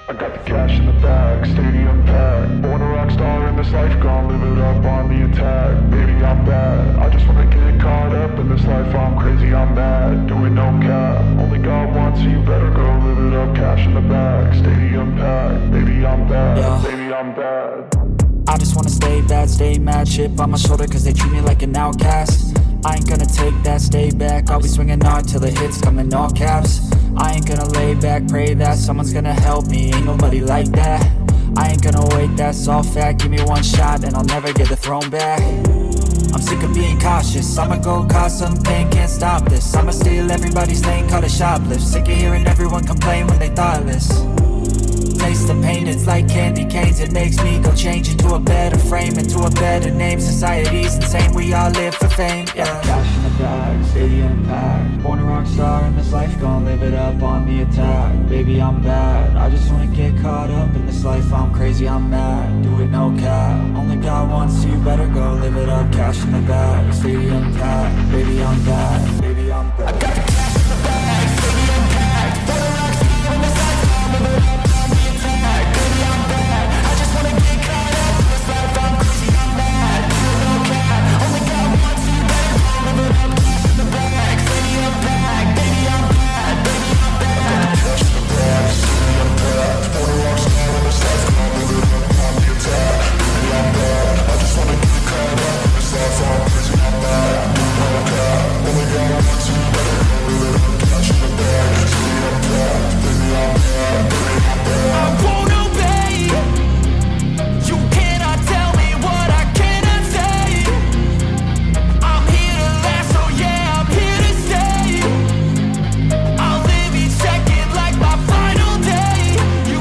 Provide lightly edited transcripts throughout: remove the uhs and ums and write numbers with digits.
I got the cash in the bag, stadium packed. Born a rock star in this life, gonna live it up on the attack. Baby, I'm bad. I just wanna get caught up in this life. I'm crazy, I'm mad. Doing no cap. Only God wants, so you better go live it up. Cash in the bag, stadium packed. Baby, I'm bad. Yeah. Baby, I'm bad. I just wanna stay bad, stay mad. Chip on my shoulder cause they treat me like an outcast. I ain't gonna take that, stay back. I'll be swinging hard till the hits come in all caps. I ain't gonna lay back, pray that someone's gonna help me. Ain't nobody like that. I ain't gonna wait, that's all fact. Give me one shot and I'll never get the throne back. I'm sick of being cautious. I'ma go cause some pain, can't stop this. I'ma steal everybody's lane, call it shoplift. Sick of hearing everyone complain when they thoughtless. Taste the pain, it's like candy canes. It makes me go change into a better frame, into a better name. Society's insane, we all live for fame, yeah. Cash in the bag, stadium packed. Born a rock star in this life, gonna live it up on the attack. Baby, I'm bad, I just wanna get caught up in this life. I'm crazy, I'm mad, do it no cap. Only God wants, so you better go live it up. Cash in the bag, stadium packed. Baby, I'm bad, baby, I'm bad. I got the cash in the bag, stadium packed. Born a rock star in this life, gonna live it up. I'm crazy, I'm mad, do it no cap. Only God wants, so you better go live it up. Cash in the bag, stadium packed. Baby, I'm bad, baby, I'm bad. I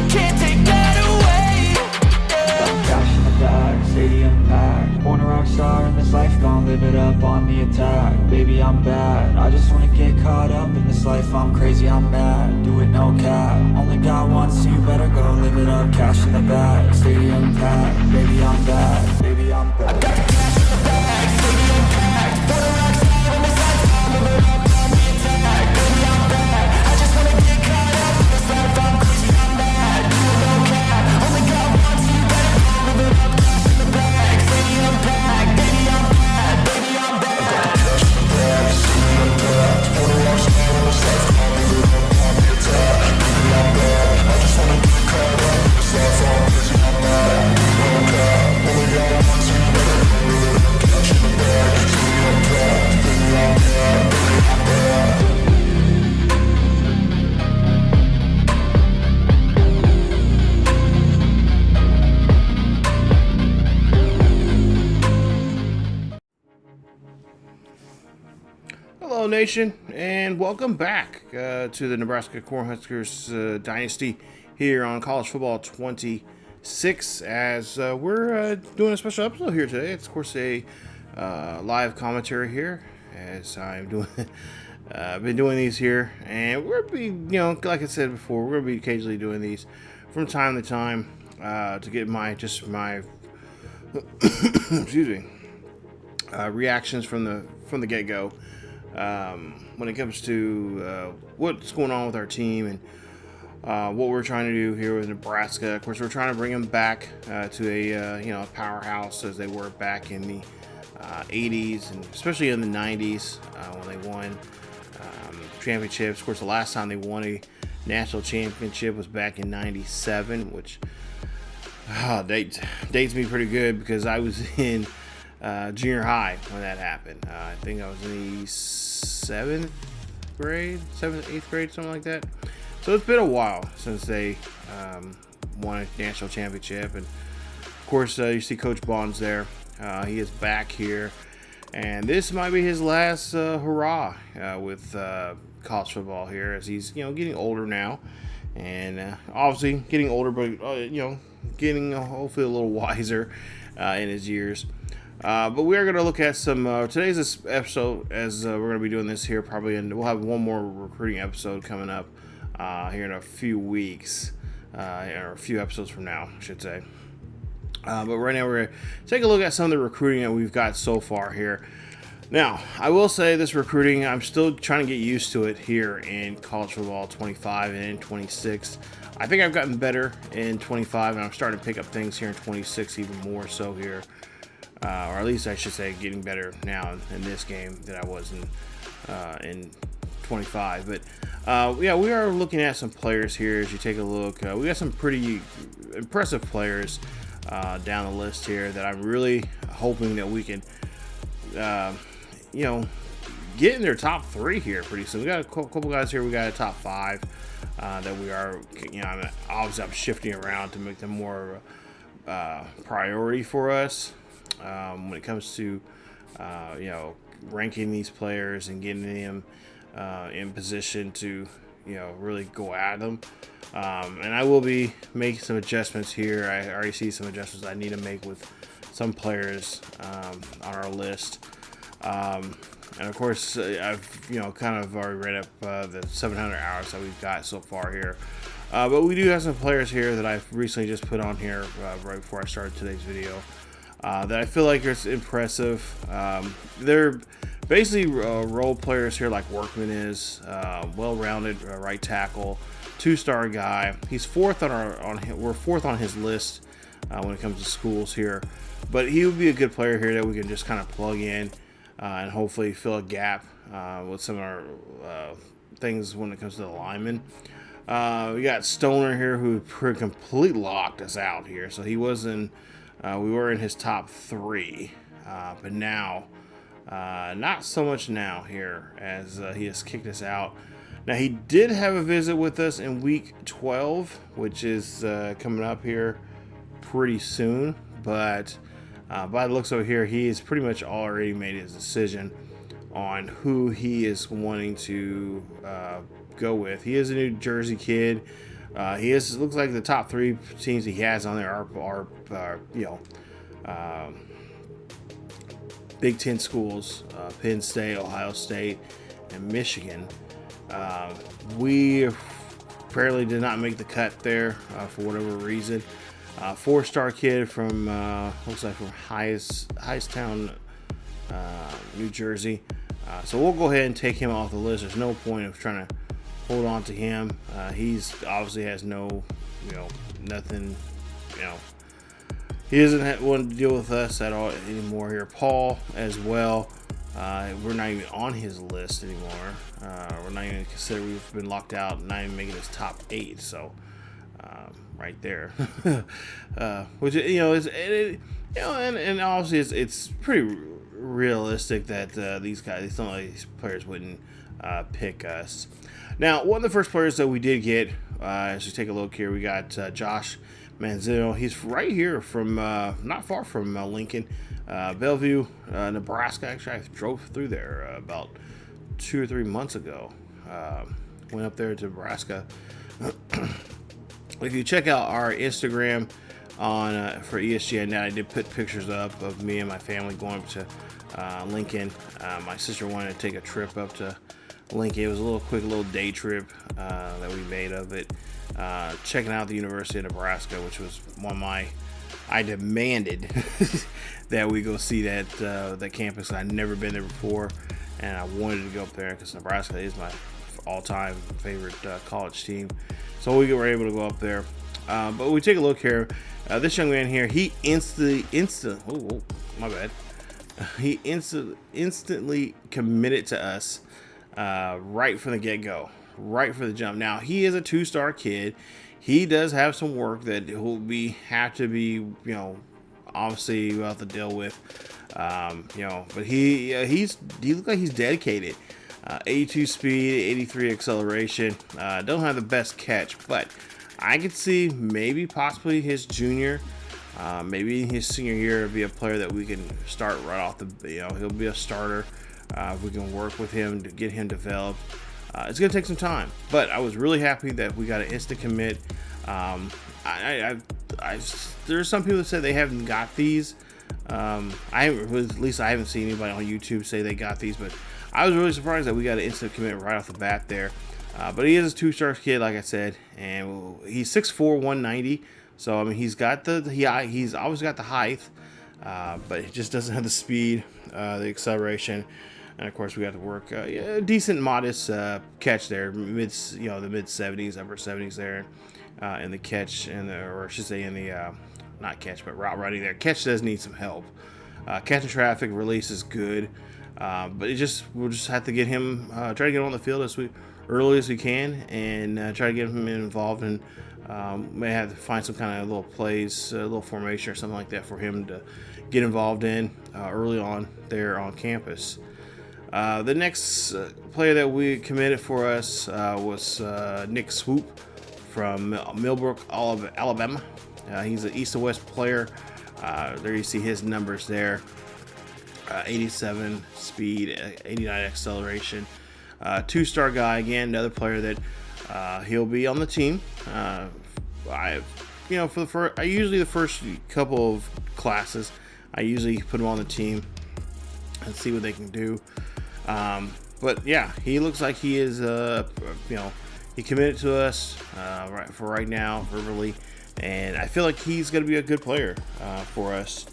got the cash in the bag, stadium packed. Born a rock star in this life, I'll live it up on the attack. Baby, I'm bad, I just wanna get caught up in this life. I'm crazy, I'm mad, do it no cap. Only God wants, so you better go live it up. Cash in the bag, stadium packed. Baby, I'm bad, baby, I'm bad. I got the cash in the bag, stadium packed. Born a rock star in this life. Hello, Nation, and welcome back to the Nebraska Cornhuskers Dynasty here on College Football 26. As we're doing a special episode here today. It's, of course, a live commentary here, as I'm doing. I've been doing these here, and we're gonna be, like I said before, we're gonna be occasionally doing these from time to time to get my excuse me, reactions from the get-go. When it comes to what's going on with our team and what we're trying to do here with Nebraska. Of course, we're trying to bring them back to a powerhouse as they were back in the 80s and especially in the 90s when they won championships. Of course, the last time they won a national championship was back in 97, which dates me pretty good because I was in junior high when that happened. I think I was in the 7th, 8th grade, something like that. So it's been a while since they won a national championship. And of course, you see Coach Bonds there. He is back here. And this might be his last hurrah with college football here, as he's getting older now. And obviously getting older, but getting hopefully a little wiser in his years. But we are going to look at some today's episode, as we're going to be doing this here probably, and we'll have one more recruiting episode coming up here in a few weeks, or a few episodes from now, I should say. But right now we're going to take a look at some of the recruiting that we've got so far here. Now, I will say this recruiting, I'm still trying to get used to it here in college football 25 and 26. I think I've gotten better in 25, and I'm starting to pick up things here in 26 even more so here. Or at least I should say getting better now in this game than I was in 25. But yeah, we are looking at some players here as you take a look. We got some pretty impressive players down the list here that I'm really hoping that we can, you know, get in their top 3 here pretty soon. We got a couple guys here. We got a top 5 that we are, you know, obviously I'm shifting around to make them more priority for us when it comes to, you know, ranking these players and getting them in position to, you know, really go at them. And I will be making some adjustments here. I already see some adjustments I need to make with some players on our list. And of course, I've, you know, kind of already read up the 700 hours that we've got so far here. But we do have some players here that I've recently just put on here right before I started today's video that I feel like is impressive. They're basically role players here like Workman is, well-rounded right tackle, 2-star guy. He's fourth on we're fourth on his list when it comes to schools here, but he would be a good player here that we can just kind of plug in and hopefully fill a gap with some of our things when it comes to the linemen. We got Stoner here who completely locked us out here, so he wasn't. We were in his top 3, but now not so much now here as he has kicked us out. Now he did have a visit with us in week 12, which is coming up here pretty soon, but by the looks over here, he has pretty much already made his decision on who he is wanting to go with. He is a New Jersey kid. He is, looks like the top 3 teams he has on there are you know, Big Ten schools, Penn State, Ohio State, and Michigan. We apparently did not make the cut there for whatever reason. 4-star kid from looks like from Hightstown, New Jersey. So we'll go ahead and take him off the list. There's no point of trying to hold on to him. He's obviously has no, you know, nothing, you know. He doesn't want to deal with us at all anymore here. Paul as well. We're not even on his list anymore. We're not even considered. We've been locked out, not even making his top 8. So. Right there, which, you know, is you know, and obviously it's pretty realistic that these players wouldn't pick us. Now, one of the first players that we did get, as we take a look here, we got Josh Manzino. He's right here from not far from Lincoln, Bellevue, Nebraska. Actually, I drove through there about 2 or 3 months ago. Went up there to Nebraska. If you check out our Instagram on for ESGNet, I did put pictures up of me and my family going up to Lincoln. My sister wanted to take a trip up to Lincoln. It was a quick little day trip that we made of it. Checking out the University of Nebraska, which was one of I demanded that we go see that campus. I'd never been there before, and I wanted to go up there because Nebraska is my all-time favorite college team. So we were able to go up there. But we take a look here. This young man here, he instantly committed to us right from the get-go, right from the jump. Now, he is a 2-star kid. He does have some work that will have to be, you know, obviously we'll have to deal with, you know, but he looks like he's dedicated. 82 speed, 83 acceleration. Don't have the best catch, but I could see maybe possibly his junior, maybe his senior year be a player that we can start right off the, you know, he'll be a starter. If we can work with him to get him developed. It's going to take some time, but I was really happy that we got an instant commit. There's some people that said they haven't got these. At least I haven't seen anybody on YouTube say they got these, but I was really surprised that we got an instant commit right off the bat there. But he is a 2-star kid, like I said, and he's 6'4", 190. So I mean, he's always got the height, but he just doesn't have the speed, the acceleration. And of course, we got to work a decent, modest catch there, the mid 70s, upper 70s there, in the catch, or I should say in the not catch, but route running there. Catch does need some help. Catching traffic, release is good, but we'll just have to get him, try to get him on the field early as we can, and try to get him involved, and may have to find some kind of little plays, a little formation or something like that for him to get involved in early on there on campus. The next player that we committed for us was Nick Swoop from Millbrook, Alabama. He's an east to west player. There you see his numbers there. 87 speed, 89 acceleration. Two-star guy, again, another player that he'll be on the team. Usually the first couple of classes, I usually put him on the team and see what they can do. But yeah, he looks like he is, he committed to us right now, verbally, and I feel like he's going to be a good player for us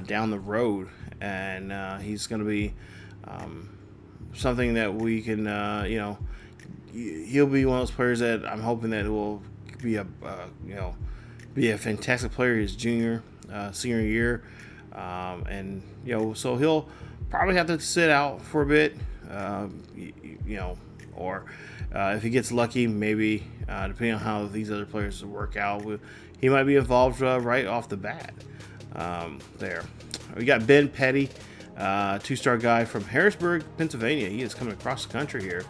down the road, and he's going to be something that we can, he'll be one of those players that I'm hoping that will be a fantastic player his senior year, and so he'll probably have to sit out for a bit, or if he gets lucky, maybe depending on how these other players work out, he might be involved right off the bat. There, we got Ben Petty, two-star guy from Harrisburg, Pennsylvania. He is coming across the country here.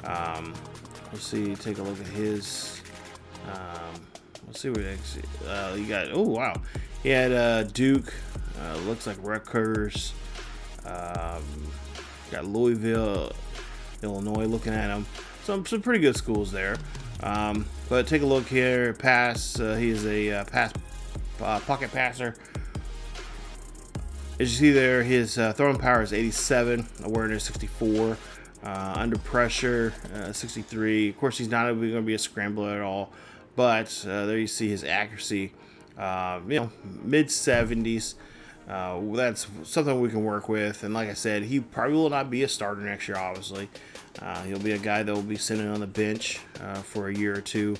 Let's see, take a look at his. Let's see what you got. Oh wow, he had Duke. Looks like Rutgers. Got Louisville, Illinois looking at him. Some pretty good schools there. But take a look here. Pass. He is a pocket passer. As you see there, his throwing power is 87, awareness 64, under pressure 63. Of course, he's not going to be a scrambler at all. But there you see his accuracy, mid 70s. That's something we can work with, and like I said, he probably will not be a starter next year. Obviously, he'll be a guy that will be sitting on the bench for a year or two,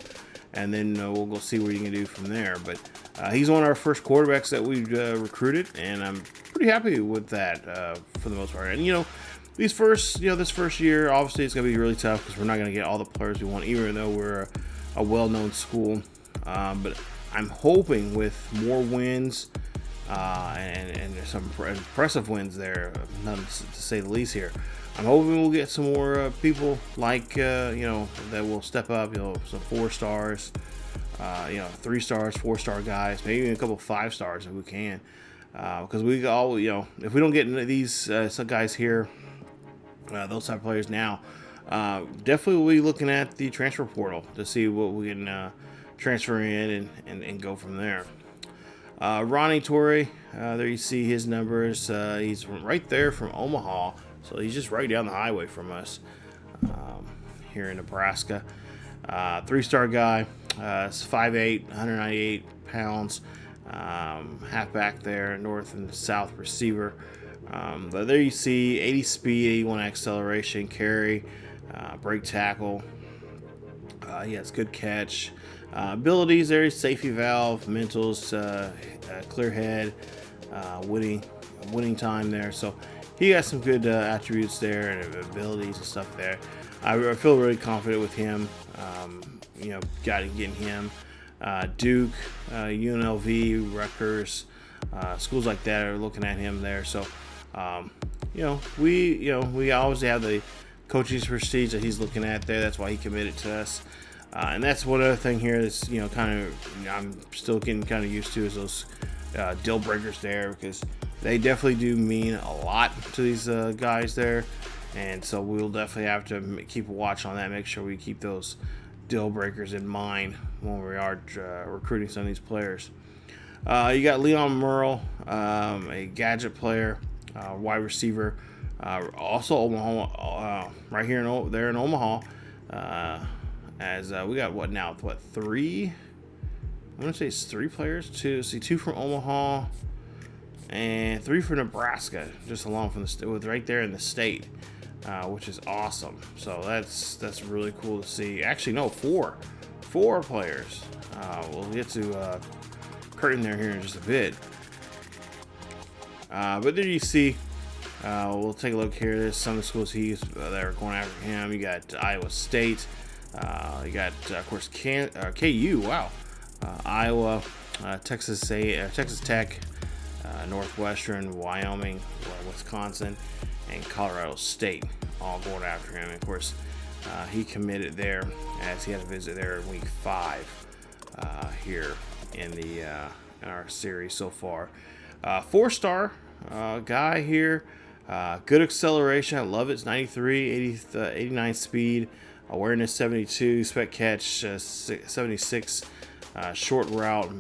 and then we'll go see what he can do from there. But he's one of our first quarterbacks that we recruited, and I'm pretty happy with that for the most part. And this first year, obviously, it's going to be really tough because we're not going to get all the players we want, even though we're a well-known school. But I'm hoping with more wins. And there's some impressive wins there, none to say the least here. I'm hoping we'll get some more people like, that will step up, some 4 stars, 3 stars, 4-star guys, maybe even a couple 5 stars if we can. Because we all, if we don't get into these some guys here, those type of players now, definitely we'll be looking at the transfer portal to see what we can transfer in and go from there. Ronnie Torrey, there you see his numbers. He's right there from Omaha, so he's just right down the highway from us here in Nebraska. 3-star guy, 5'8", 198 pounds, halfback there, north and south receiver. But there you see 80 speed, 81 acceleration, carry, break tackle. He has good catch. Abilities there, safety valve, mentals, clear head, winning time there. So he has some good attributes there and abilities and stuff there. I feel really confident with him. Getting him. Duke, UNLV, Rutgers, schools like that are looking at him there. So we always have the coaching's prestige that he's looking at there. That's why he committed to us. And that's one other thing here that's, I'm still getting kind of used to is those deal breakers there, because they definitely do mean a lot to these guys there. And so we'll definitely have to keep a watch on that, make sure we keep those deal breakers in mind when we are recruiting some of these players. You got Leon Merle, a gadget player, wide receiver, also Omaha, right here in Omaha. As we got 3? I want to say it's 3 players. 2 from Omaha, and 3 for Nebraska, just along from with right there in the state, which is awesome. So that's really cool to see. Actually, no, 4 players. We'll get to Curtin there here in just a bit. But there you see. We'll take a look here. There's some of the schools that are going after him. You got Iowa State. You got, of course, KU. Wow. Iowa, Texas Tech, Northwestern, Wyoming, Wisconsin, and Colorado State, all going after him. And of course, he committed there as he had a visit there in week 5 here in our series so far. 4-star guy here. Good acceleration. I love it. It's 93, 89 speed. Awareness 72. Spec catch 76. Short route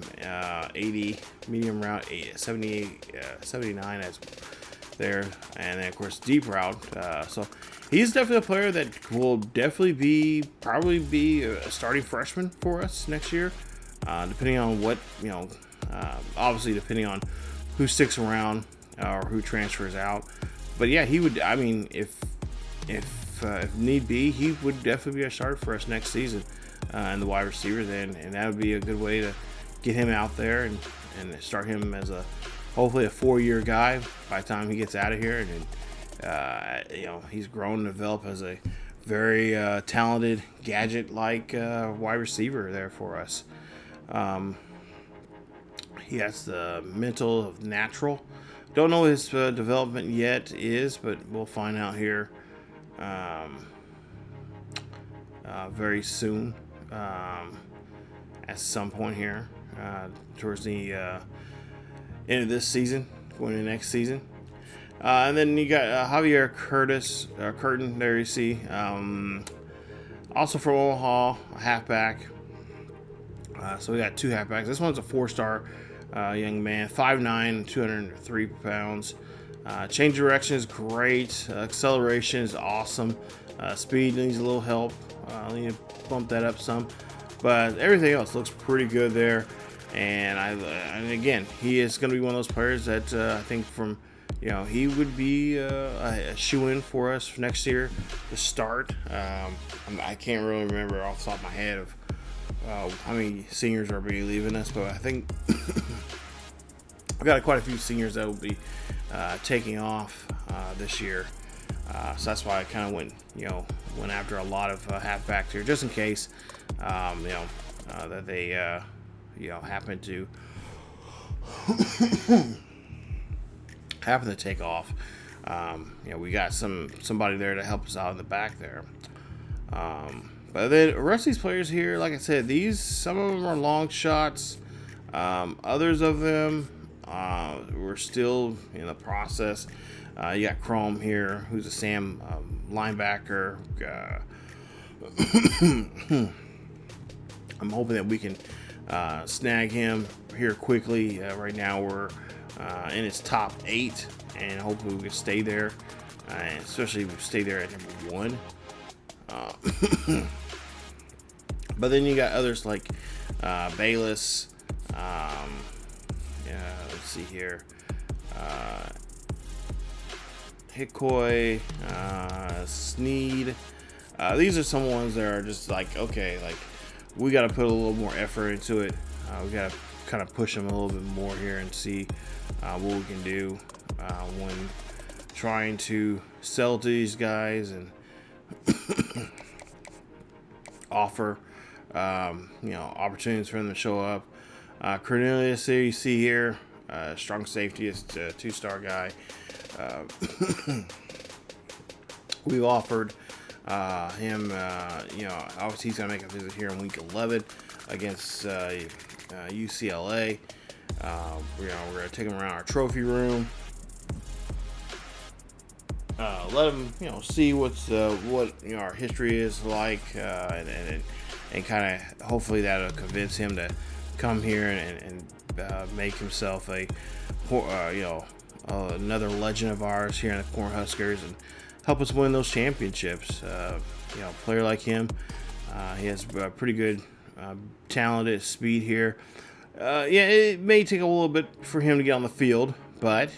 80. Medium route 78, 79 as there. And then, of course, deep route. So he's definitely a player that will probably be a starting freshman for us next year. Depending on what, obviously depending on who sticks around or who transfers out. But yeah, he would. I mean, if need be, he would definitely be a starter for us next season in the wide receiver. Then, and that would be a good way to get him out there and start him as hopefully a 4-year guy by the time he gets out of here. And he's grown and developed as a very talented gadget-like wide receiver there for us. He has the mental of natural. Don't know what his development yet is, but we'll find out here very soon at some point here towards the end of this season, going to next season. And then you got Javier Curtin, there you see. Also from Omaha, a halfback. So we got 2 halfbacks. This one's a 4-star young man, 5'9", 203 pounds. Change direction is great. Acceleration is awesome. Speed needs a little help. I need to bump that up some. But everything else looks pretty good there. And again, he is going to be one of those players that I think he would be a shoe-in for us for next year to start. I can't really remember off the top of my head of how many seniors are be leaving us, but I think I've got quite a few seniors that will be taking off this year. So that's why I kind of went after a lot of halfbacks here, just in case that they happen to take off. We got somebody there to help us out in the back there. But then the rest of these players here, like I said, some of them are long shots. Others of them we're still in the process. You got Chrome here, who's a Sam linebacker. I'm hoping that we can snag him here quickly. Right now we're in his top 8, and hopefully we can stay there, especially if we stay there at number 1. But then you got others like Bayless. Let's see here. Hikoy, Sneed. These are some ones that are just like, okay, like we got to put a little more effort into it. We got to kind of push them a little bit more here and see what we can do when trying to sell to these guys and offer opportunities for them to show up. Cornelius, here you see here, strong safety, is a 2-star guy. We've offered him, obviously he's going to make a visit here in week 11 against UCLA. We're going to take him around our trophy room. Let him, see what our history is like, and kind of hopefully that'll convince him to come here and make himself another legend of ours here in the Cornhuskers and help us win those championships. A player like him, he has pretty good talented speed here. It may take a little bit for him to get on the field, But,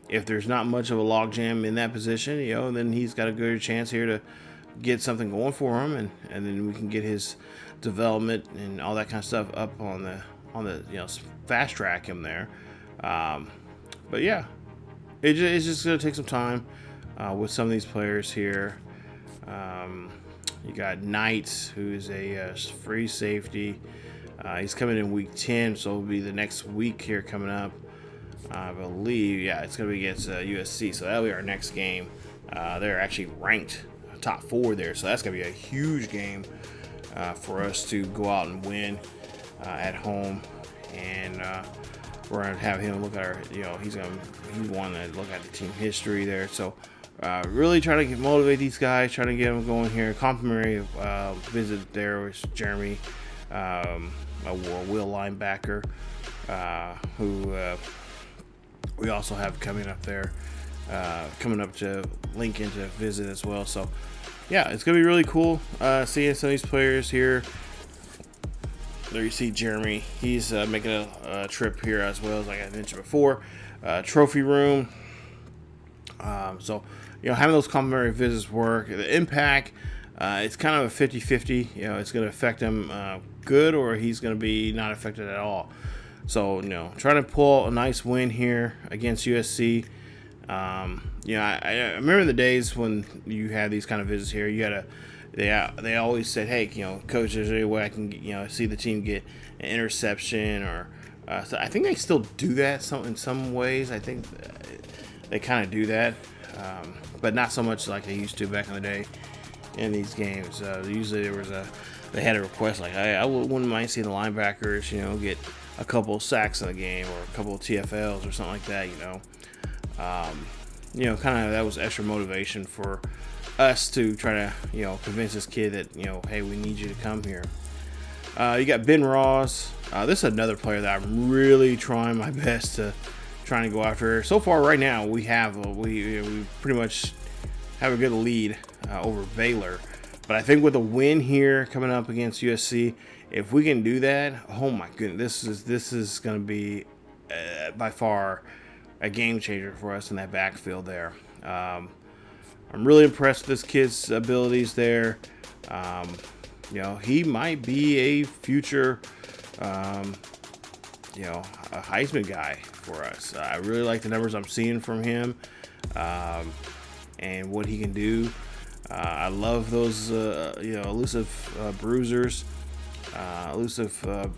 if there's not much of a logjam in that position, then he's got a good chance here to get something going for him, and then we can get his development and all that kind of stuff up on the fast track him there. But yeah, it's just going to take some time with some of these players here. You got Knight, who's a free safety. He's coming in week 10, so it'll be the next week here coming up. I believe, it's going to be against USC, so that'll be our next game. They're actually ranked top 4 there, so that's going to be a huge game for us to go out and win at home. And we're going to have him look at our, he want to look at the team history there. So really trying to motivate these guys, trying to get them going here. Complimentary visit there with Jeremy, a will linebacker, who we also have coming up there, coming up to Lincoln to visit as well. So yeah, it's gonna be really cool seeing some of these players here. There you see Jeremy. He's making a trip here as well, as like I mentioned before. Trophy room. So having those complimentary visits work. The impact, it's kind of a 50-50. It's going to affect him good, or he's going to be not affected at all. So, trying to pull a nice win here against USC. I remember the days when you had these kind of visits here. They always said, hey, coach, is there any way I can, see the team get an interception? Or so I think they still do that in some ways. I think they kind of do that, but not so much like they used to back in the day in these games. Usually they had a request like, hey, I wouldn't mind seeing the linebackers, get a couple of sacks in the game, or a couple of TFLs or something like that. Kind of that was extra motivation for us to try to, convince this kid that, hey, we need you to come here. You got Ben Ross. This is another player that I'm really trying my best to trying to go after. So far, right now, we pretty much have a good lead over Baylor. But I think with a win here coming up against USC, if we can do that, oh my goodness, this is going to be by far a game changer for us in that backfield there. I'm really impressed with this kid's abilities there. He might be a future, a Heisman guy for us. I really like the numbers I'm seeing from him, and what he can do. I love those, elusive bruisers, elusive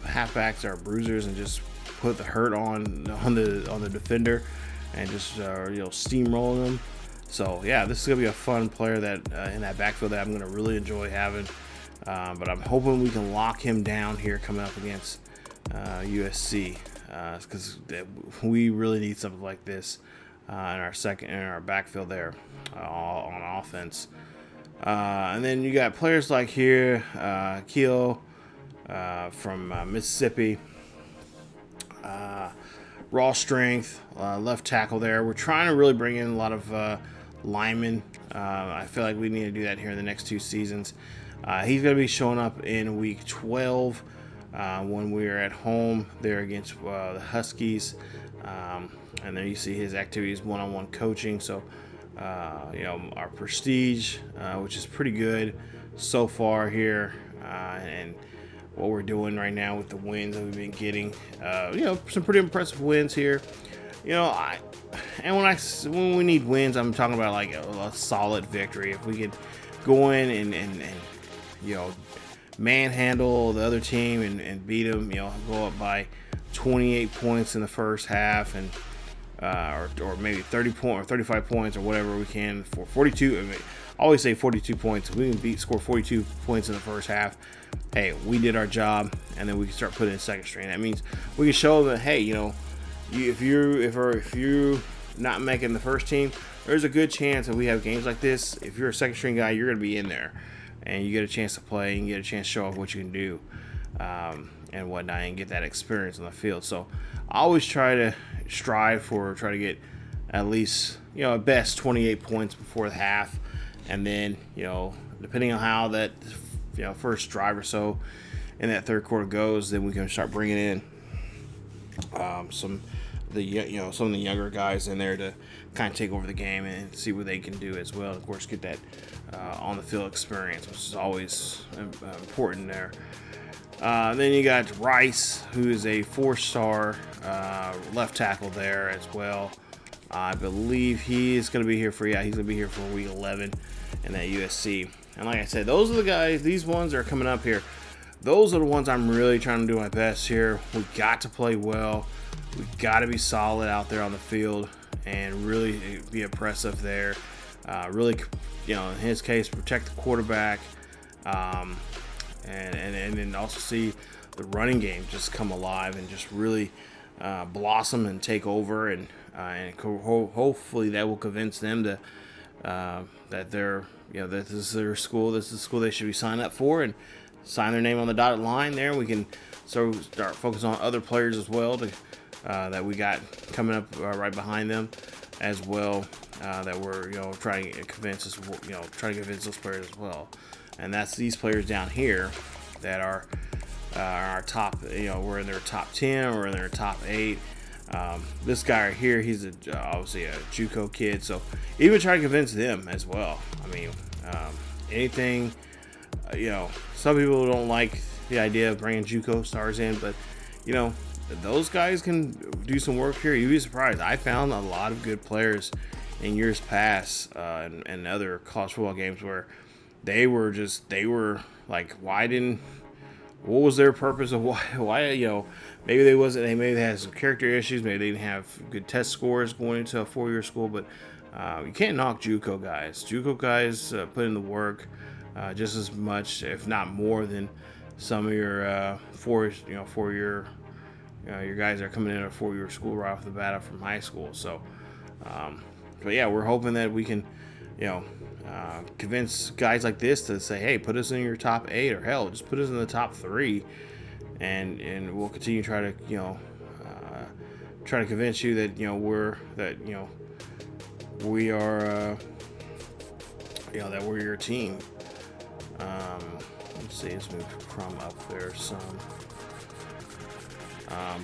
halfbacks are bruisers, and just put the hurt on the defender, and just steamroll them. So yeah, this is gonna be a fun player that in that backfield that I'm gonna really enjoy having. But I'm hoping we can lock him down here coming up against USC, because we really need something like this in our backfield there on offense. And then you got players like here, Keo from Mississippi, raw strength, left tackle there. We're trying to really bring in a lot of linemen. I feel like we need to do that here in the next 2 seasons. He's going to be showing up in week 12 when we're at home there against the Huskies. And there you see his activities, one-on-one coaching. So, our prestige, which is pretty good so far here, and what we're doing right now with the wins that we've been getting, some pretty impressive wins here. When we need wins, I'm talking about like a solid victory. If we could go in and manhandle the other team and beat them, go up by 28 points in the first half, and or maybe 30 points or 35 points or whatever we can for 42. I always say 42 points. If we can score 42 points in the first half, hey, we did our job, and then we can start putting in second string. That means we can show them that, hey, if you're not making the first team, there's a good chance that we have games like this. If you're a second string guy, you're going to be in there, and you get a chance to play, and you get a chance to show off what you can do, and whatnot, and get that experience on the field. So I always try to get at least, at best 28 points before the half, and then, depending on how that, first drive or so in that third quarter goes, then we can start bringing in some some of the younger guys in there to kind of take over the game and see what they can do as well. Of course, get that on the field experience, which is always important there. Then you got Rice, who is a 4-star left tackle there as well. I believe he is going to be here for he's going to be here for week 11 in that USC. And like I said, those are the guys. These ones that are coming up here. Those are the ones I'm really trying to do my best here. We got to play well. We got to be solid out there on the field and really be impressive there. Really, in his case, protect the quarterback, and then also see the running game just come alive and just really blossom and take over, and hopefully that will convince them to that they're that this is their school. This is the school they should be signed up for, and sign their name on the dotted line there. We can start focusing on other players as well that we got coming up right behind them as well, that we're trying to convince us, trying to convince those players as well. And that's these players down here that are our top, we're in their top 10 or in their top 8. This guy right here, he's obviously a JUCO kid, so even try to convince them as well. I mean, anything, some people don't like the idea of bringing JUCO stars in, but those guys can do some work here. You'd be surprised. I found a lot of good players in years past and other college football games where they were like, what was their purpose of why maybe they had some character issues, maybe they didn't have good test scores going into a 4-year school, but you can't knock JUCO guys. JUCO guys put in the work just as much, if not more, than some of your 4-year your guys are coming in a 4-year school right off the bat from high school. So, but yeah, we're hoping that we can convince guys like this to say, hey, put us in your top 8, or hell, just put us in the top 3, and we'll continue to try to convince you that we are that we're your team. Let's see, let's move from up there some.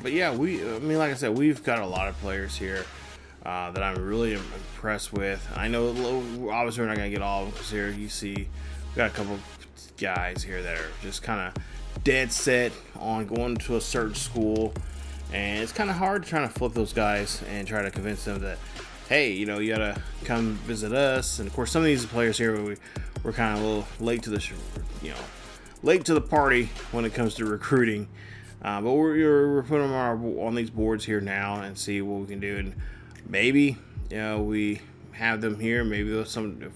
But yeah, like I said, we've got a lot of players here that I'm really impressed with. I know, obviously, we're not going to get all of them, because here you see we've got a couple guys here that are just kind of dead set on going to a certain school, and it's kind of hard trying to flip those guys and try to convince them that, hey, you got to come visit us. And of course, some of these players here, we're kind of a little late to the party when it comes to recruiting. But we're putting them on these boards here now and see what we can do. And maybe, we have them here. Maybe there's some,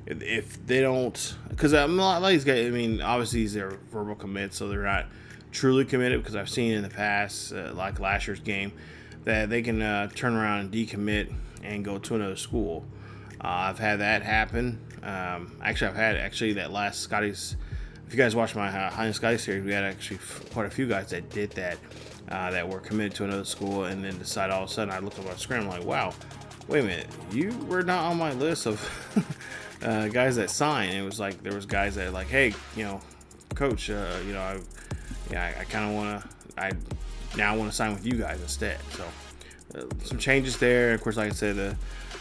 if they don't, because a lot of these guys, obviously these are verbal commits, so they're not truly committed, because I've seen in the past, like last year's game, that they can turn around and decommit and go to another school. I've had that happen. I've had that last Scotty's. If you guys watch my High and Sky series, we had actually quite a few guys that did that, that were committed to another school, and then decided all of a sudden, I looked at my screen, I'm like, wow, wait a minute, you were not on my list of guys that signed. And it was like, there was guys that like, hey, coach, I kind of want to, I want to sign with you guys instead. So some changes there. Of course, like I said,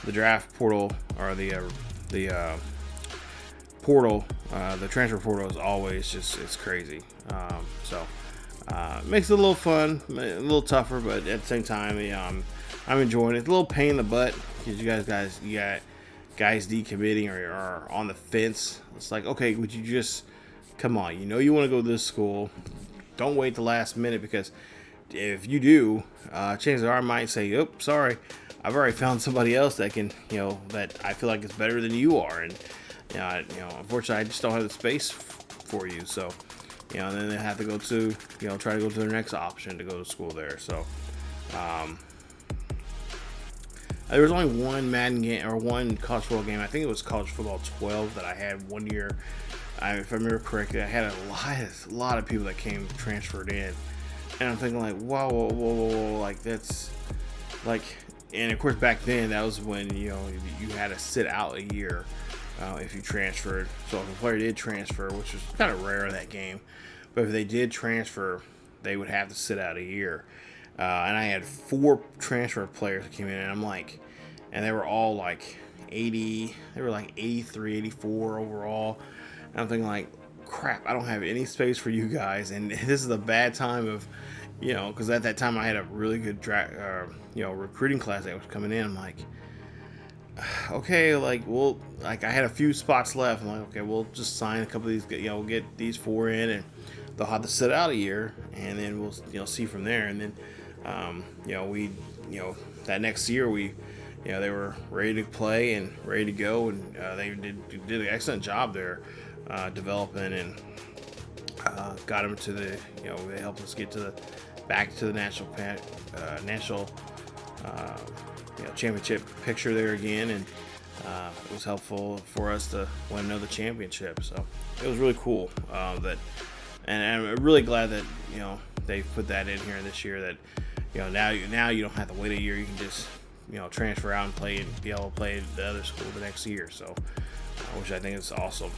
the draft portal, or the portal, the transfer portal is always just, it's crazy. Makes it a little fun, a little tougher, but at the same time, I'm enjoying it. It's a little pain in the butt, because you got guys decommitting or are on the fence. It's like, okay, would you just come on? You want to go to this school. Don't wait the last minute, because if you do, chances are I might say, oh, sorry, I've already found somebody else that can, that I feel like is better than you are, and unfortunately, I just don't have the space for you. So, and then they have to go to, try to go to their next option to go to school there. So, there was only one Madden game, or one college football game. I think it was college football 12 that I had one year. If I remember correctly, I had a lot of people that came transferred in, and I'm thinking like, whoa, like that's like, and of course back then that was when you had to sit out a year. If you transferred. So if a player did transfer, which was kind of rare in that game, but if they did transfer, they would have to sit out a year. and I had 4 transfer players that came in, and I'm like, and they were all like 80, they were like 83, 84 overall. And I'm thinking like, crap, I don't have any space for you guys, and this is a bad time of, because at that time I had a really good recruiting class that was coming in. I'm like, okay, like, well, like I had a few spots left. I'm like, okay, we'll just sign a couple of these, we'll get these 4 in, and they'll have to sit out a year, and then we'll see from there. And then, that next year they were ready to play and ready to go, and they did an excellent job there, developing, and got them to the, they helped us get back to the national championship picture there again, and it was helpful for us to win another championship. So it was really cool and I'm really glad that they put that in here this year, that now you don't have to wait a year. You can just transfer out and play and be able to play at the other school the next year. So which I think is awesome.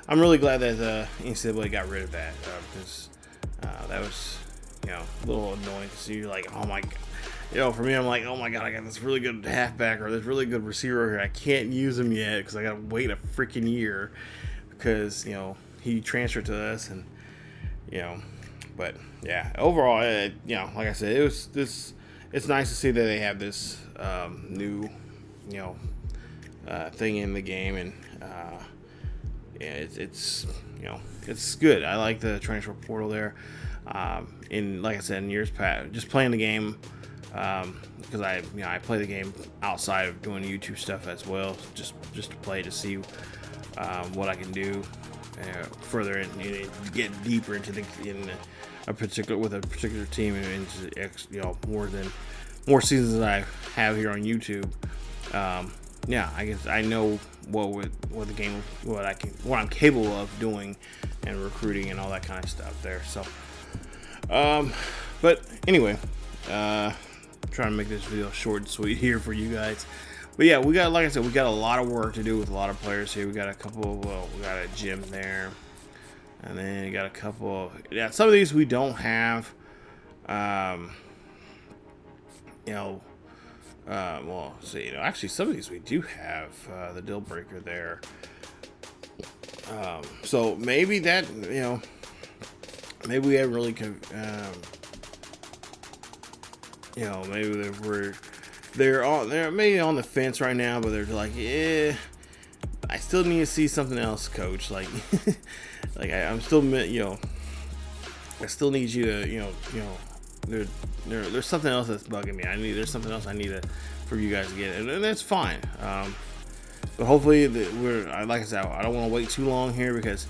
I'm really glad that the NCAA got rid of that, because that was a little annoying to see. You're like, oh my god. For me, I'm like, oh my god, I got this really good halfback or this really good receiver here. I can't use him yet because I got to wait a freaking year because he transferred to us, and but yeah, overall, like I said, it's nice to see that they have this new thing in the game, and it's good. I like the transfer portal there. Like I said, in years past, just playing the game. Because I play the game outside of doing YouTube stuff as well, just to play, to see what I can do further and get deeper into a particular team, and into more seasons than I have here on YouTube. I guess I know what the game, what I'm capable of doing, and recruiting and all that kind of stuff there. So, but anyway. Trying to make this video short and sweet here for you guys, but yeah, like I said, we got a lot of work to do with a lot of players here. We got we got a gym there, and then you got a couple. Some of these we don't have. Actually, some of these we do have the deal breaker there. So maybe that maybe we haven't really. Maybe they're maybe on the fence right now, but they're like, I still need to see something else, coach. Like, I'm still, I still need you to, there's something else that's bugging me. There's something else I need for you guys to get, and that's fine. But hopefully like I said, I don't want to wait too long here, because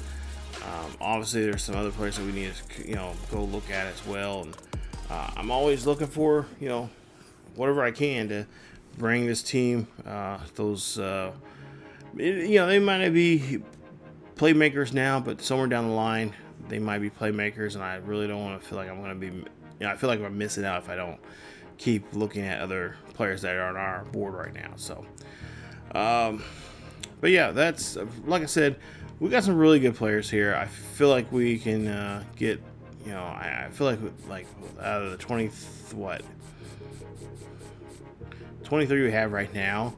obviously there's some other players that we need to, go look at as well. And I'm always looking for, whatever I can to bring this team, they might not be playmakers now, but somewhere down the line, they might be playmakers, and I really don't want to feel like I'm going to be, I feel like I'm missing out if I don't keep looking at other players that are on our board right now. So, but yeah, that's, like I said, we got some really good players here. I feel like we can get, I feel like out of the 23 we have right now,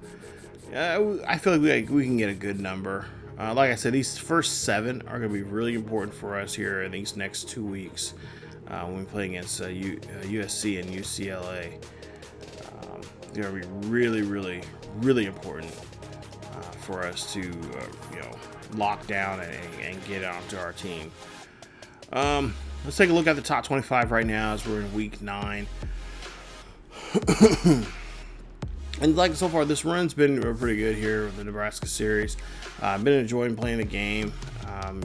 I feel like we can get a good number. Like I said, these first 7 are going to be really important for us here in these next 2 weeks when we play against USC and UCLA. They're going to be really, really, really important for us to lock down and get onto our team. Let's take a look at the top 25 right now as we're in week 9. And like so far, this run's been pretty good here with the Nebraska series. I've been enjoying playing the game,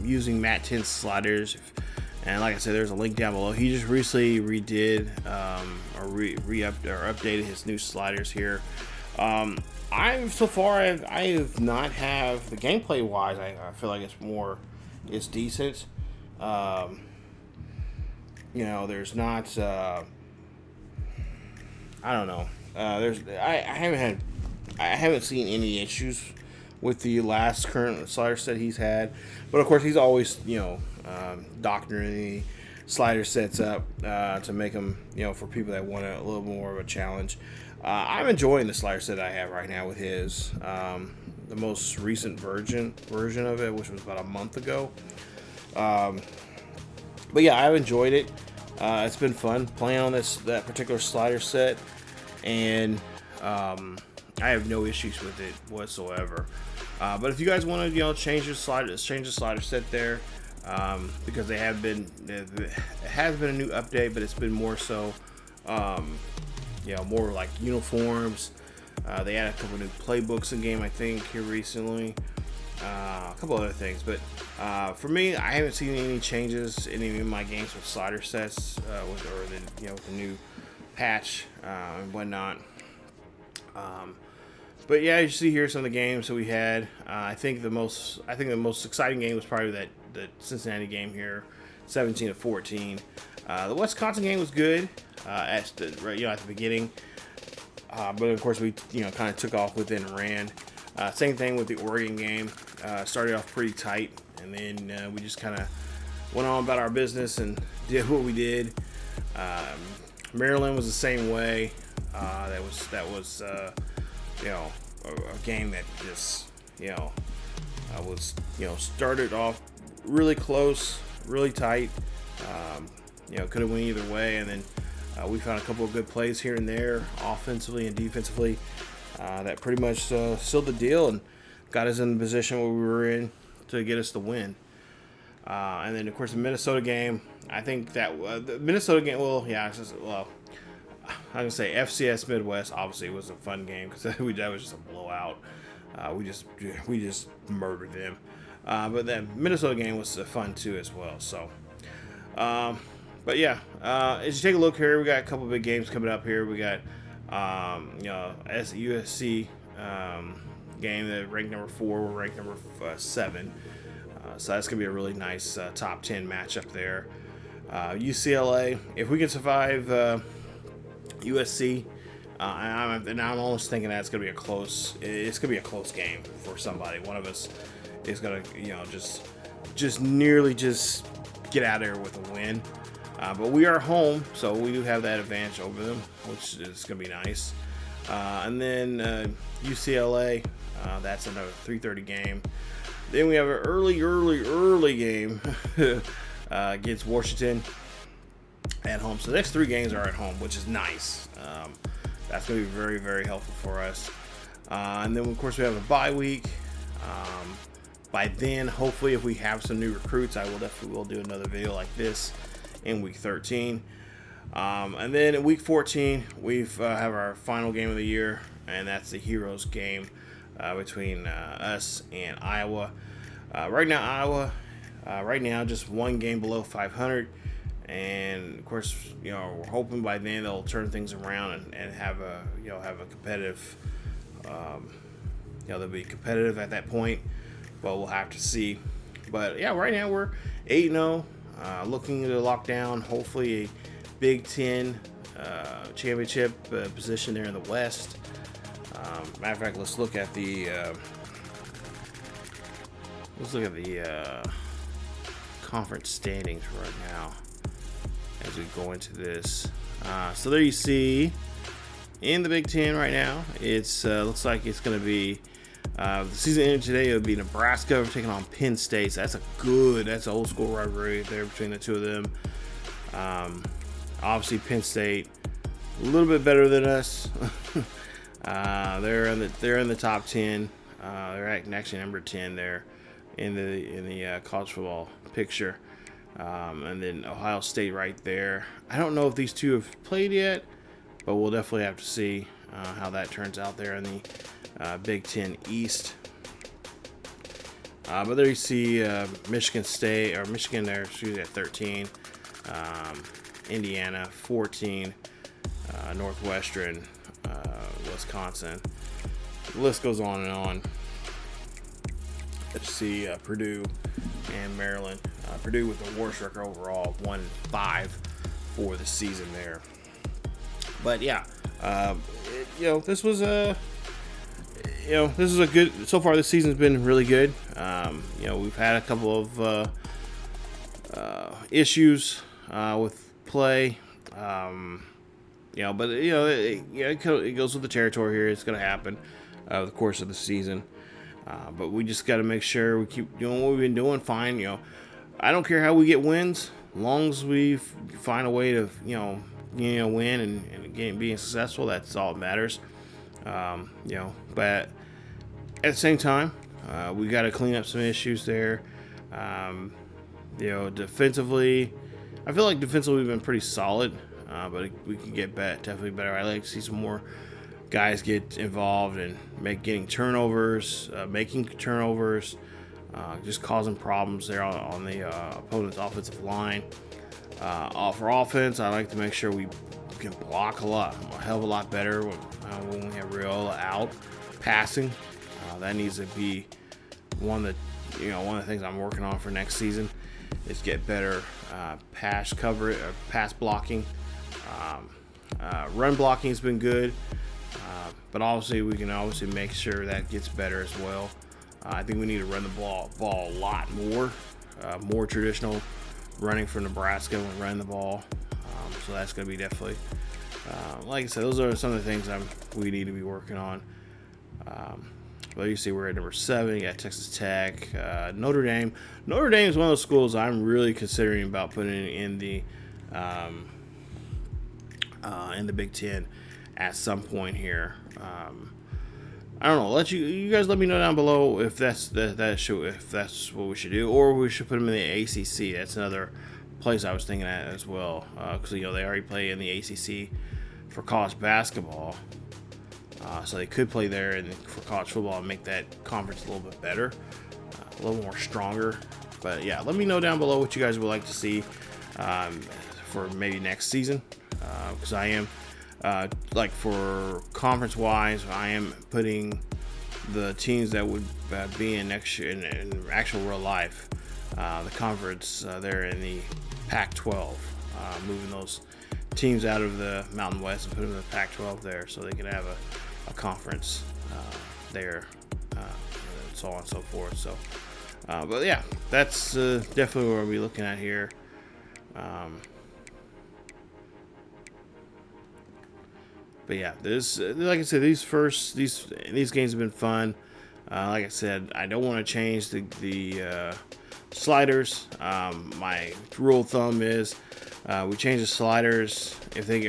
using Matt Tent's sliders. And like I said, there's a link down below. He just recently redid or updated his new sliders here. I have not have the gameplay wise. I feel like it's decent. There's not, I don't know. I haven't seen any issues with the current sliders that he's had, but of course he's always, doctoring slider sets up to make them, for people that want a little more of a challenge. I'm enjoying the slider set I have right now with his. The most recent version of it, which was about a month ago. But yeah, I've enjoyed it. It's been fun playing on that particular slider set, and I have no issues with it whatsoever. But if you guys want to, change the slider set there, because it has been a new update, but it's been more so, more like uniforms. They added a couple new playbooks in game, I think, here recently. A couple other things, but for me, I haven't seen any changes in any of my games with slider sets, with the new patch and whatnot. But yeah, you see here some of the games that we had. I think the most exciting game was probably the Cincinnati game here, 17-14. The Wisconsin game was good at the beginning, but of course we kind of took off with it and ran. Same thing with the Oregon game. Started off pretty tight, and then we just kind of went on about our business and did what we did. Maryland was the same way. That was a game that just was started off really close, really tight. Could have went either way, and then we found a couple of good plays here and there, offensively and defensively, that pretty much sealed the deal and got us in the position where we were in to get us the win. And then of course the Minnesota game. I think that the Minnesota game. I'm gonna say FCS Midwest obviously was a fun game because that was just a blowout. We just murdered them. But that Minnesota game was fun too as well. So, but yeah, as you take a look here, we got a couple of big games coming up here. We got USC game that ranked number 4. We're ranked number 7. So that's gonna be a really nice top 10 matchup there. UCLA, if we can survive USC, and I'm almost thinking that it's gonna be a close game for somebody. One of us is gonna just nearly just get out of there with a win. But we are home, so we do have that advantage over them, which is gonna be nice. And then UCLA, that's another 3:30 game. Then we have an early game against Washington at home. So the next 3 games are at home, which is nice. That's going to be very, very helpful for us. And then, of course, we have a bye week. By then, hopefully, if we have some new recruits, I will definitely do another video like this in week 13. And then in week 14, we have our final game of the year, and that's the Heroes game between us and Iowa. Right now, Iowa, just 1 game below 500. And of course, we're hoping by then they'll turn things around and have a competitive, they'll be competitive at that point, but we'll have to see. But yeah, right now we're 8-0, looking to lock down hopefully a Big Ten championship position there in the West. Matter of fact, let's look at the conference standings right now as we go into this. So there you see in the Big Ten right now, it's looks like it's going to be the season ended today. It would be Nebraska taking on Penn State. So that's an old school rivalry there between the two of them. Obviously Penn State a little bit better than us. They're in the top 10. They're actually number 10 there in the college football picture. And then Ohio State right there. I don't know if these two have played yet, but we'll definitely have to see how that turns out there in the Big Ten East. But there you see Michigan there, at 13, Indiana 14, Northwestern, Wisconsin. The list goes on and on. Let's see Purdue and Maryland. Purdue with the worst record overall, 1-5 for the season there. But yeah, this was a good. So far, this season's been really good. We've had a couple of issues with play. But it goes with the territory here. It's going to happen over the course of the season. But we just got to make sure we keep doing what we've been doing. Fine, I don't care how we get wins, as long as we find a way to win and being successful. That's all that matters. But at the same time, we got to clean up some issues there. Defensively, I feel like defensively we've been pretty solid, but we can get definitely better. I like to see some more guys get involved and making turnovers, just causing problems there on the opponent's offensive line. For offense, I like to make sure we can block a hell of a lot better when we have Riola out passing. That needs to be one of the things I'm working on for next season is get better pass coverage, pass blocking. Run blocking has been good, but obviously we can make sure that gets better as well. I think we need to run the ball a lot more traditional running for Nebraska when running the ball. So that's going to be definitely, like I said, those are some of the things we need to be working on. Well, you see we're at number 7. You got Texas Tech, Notre Dame. Notre Dame is one of those schools I'm really considering about putting in the Big Ten at some point here. I don't know. You guys let me know down below if that's what we should do, or we should put them in the ACC. That's another place I was thinking at as well, because they already play in the ACC for college basketball. So they could play there for college football and make that conference a little bit better, a little more stronger. But yeah, let me know down below what you guys would like to see for maybe next season, because I am for conference wise, I am putting the teams that would be in next year in actual real life, the conference there in the Pac-12, moving those teams out of the Mountain West and putting them in the Pac-12 there, so they can have a conference there, and so on and so forth. So, but yeah, that's definitely what we'll be looking at here. But yeah, like I said, these games have been fun. Like I said, I don't want to change the sliders. My rule of thumb is we change the sliders if the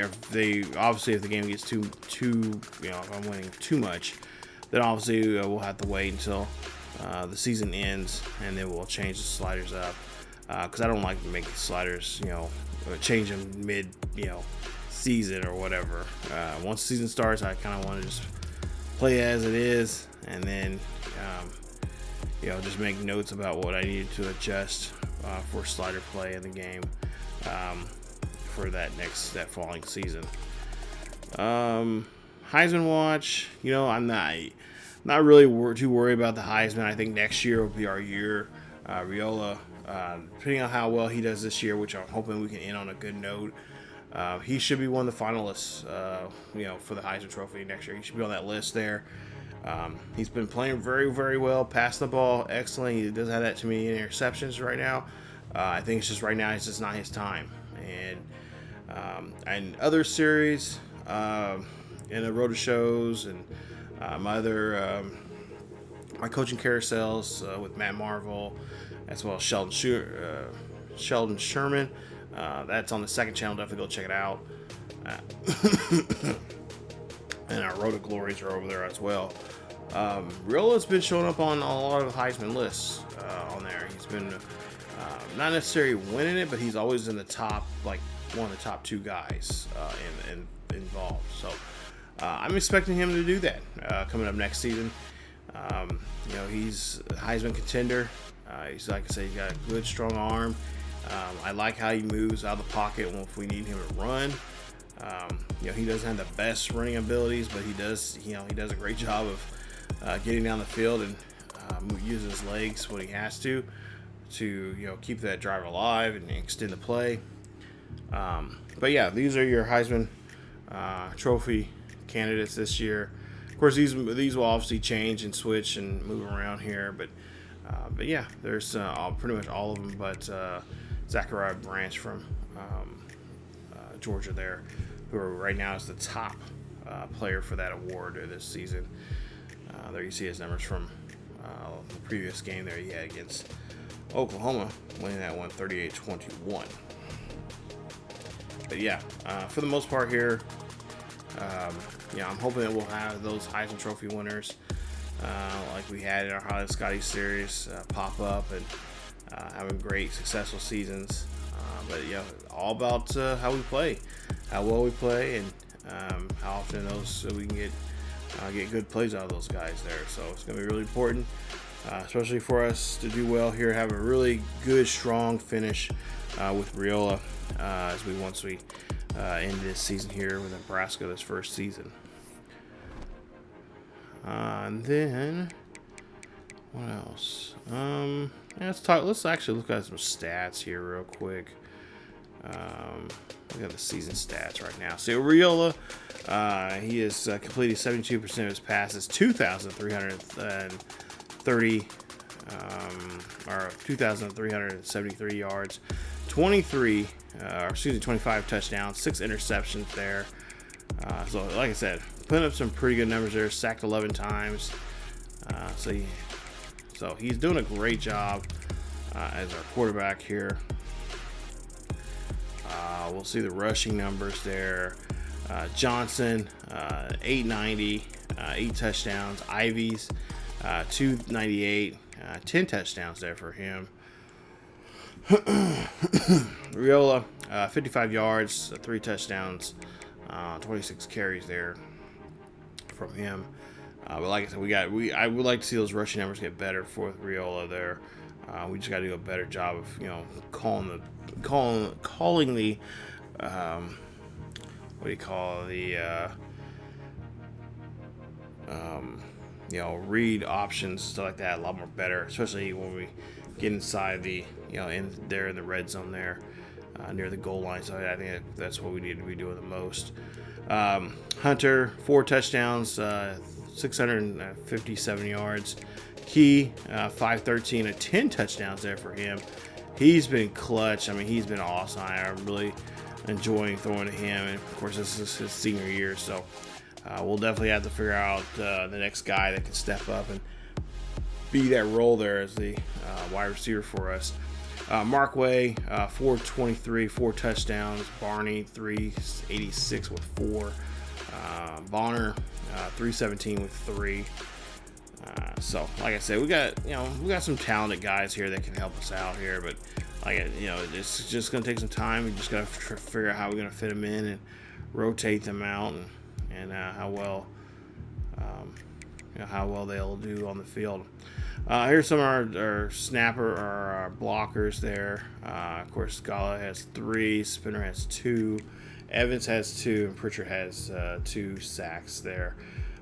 game gets too if I'm winning too much, then obviously we'll have to wait until the season ends, and then we'll change the sliders up, because I don't like to make the sliders change them mid season or whatever. Once the season starts, I kind of want to just play as it is, and then just make notes about what I needed to adjust for slider play in the game for that following season. Heisman watch, I'm not really too worried about the Heisman. I think next year will be our year. Riola, depending on how well he does this year, which I'm hoping we can end on a good note, he should be one of the finalists, for the Heisman Trophy next year. He should be on that list there. He's been playing very, very well, passing the ball excellent. He doesn't have that too many interceptions right now. I think it's just right now it's just not his time. And other series, in the road shows and my coaching carousels with Matt Marvel, as well as Sheldon Sherman. That's on the second channel. Definitely go check it out. And our Road to Glories are over there as well. Riola's been showing up on a lot of Heisman lists on there. He's been not necessarily winning it, but he's always in the top, like one of the top 2 guys involved. So I'm expecting him to do that coming up next season. He's a Heisman contender. He's, like I say, he's got a good, strong arm. I like how he moves out of the pocket if we need him to run. He doesn't have the best running abilities, but he does a great job of getting down the field and using his legs when he has to keep that drive alive and extend the play. But yeah, these are your Heisman Trophy candidates this year. Of course, these will obviously change and switch and move around here, but yeah, there's pretty much all of them, but Zachariah Branch from Georgia there, who are right now is the top player for that award this season. There you see his numbers from the previous game there he had against Oklahoma, winning that one 38-21. But yeah, for the most part here, I'm hoping that we'll have those Heisman Trophy winners like we had in our Highlight Scotty series pop up and having great, successful seasons. But all about how we play, how well we play, and how often we can get good plays out of those guys there. So it's going to be really important, especially for us to do well here, have a really good, strong finish with Riola once we end this season here with Nebraska, this first season. And then what else? Let's actually look at some stats here real quick. Look at the season stats right now. So Riola, he has completed 72% of his passes, 2,373 yards, 25 touchdowns, 6 interceptions there. So like I said, putting up some pretty good numbers there. Sacked 11 times. So he's doing a great job as our quarterback here. We'll see the rushing numbers there. Johnson, 890, 8 touchdowns. Ivies, 298, 10 touchdowns there for him. Riola, 55 yards, 3 touchdowns, 26 carries there from him. But like I said, I would like to see those rushing numbers get better for Riola there. We just got to do a better job of calling the read options, stuff like that, a lot more better, especially when we get inside the in the red zone there, near the goal line. So I think that's what we need to be doing the most. Hunter, 4 touchdowns, 657 yards. Key, 513 and 10 touchdowns there for him. He's been clutch. I mean, he's been awesome. I'm really enjoying throwing to him. And of course, this is his senior year, so we'll definitely have to figure out the next guy that can step up and be that role there as the wide receiver for us. Markway, 423, 4 touchdowns. Barney, 386 with 4. Bonner, 317 with 3. So, like I said, we got some talented guys here that can help us out here, but it's just gonna take some time. We just gotta figure out how we're gonna fit them in and rotate them out, and how well they'll do on the field. Here's some of our snapper or our blockers there. Of course, Scala has 3, Spinner has 2, Evans has 2, and Pritchard has 2 sacks there.